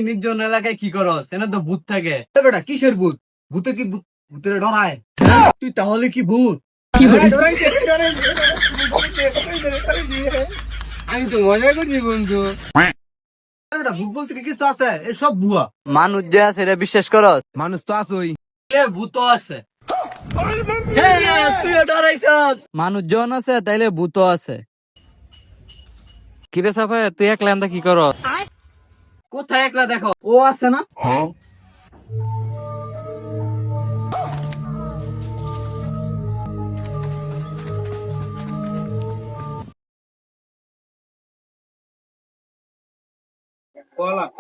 নির্জন এলাকায় কি করস? এনে তো ভূত থাকে। বেটা কিসের ভূত? ভূতে কি ভূতের ডরায়? তুই তাহলে কি ভূত? আমি তো মজা করছি বন্ধু। বেটা ভূত বলতে কি কিছু আছে? এসব ভুয়া। মানুষ যে আছে এটা বিশ্বাস করস? মানুষ তো আছই। ভূত আছে। তুইও ডরাইছ। মানুষ জন আছে তাইলে ভূত আছে। কিরে সাফায় তুই একলা এন্দা কি করস? কোথায় একলা দেখো? ও আছে না? কলা ক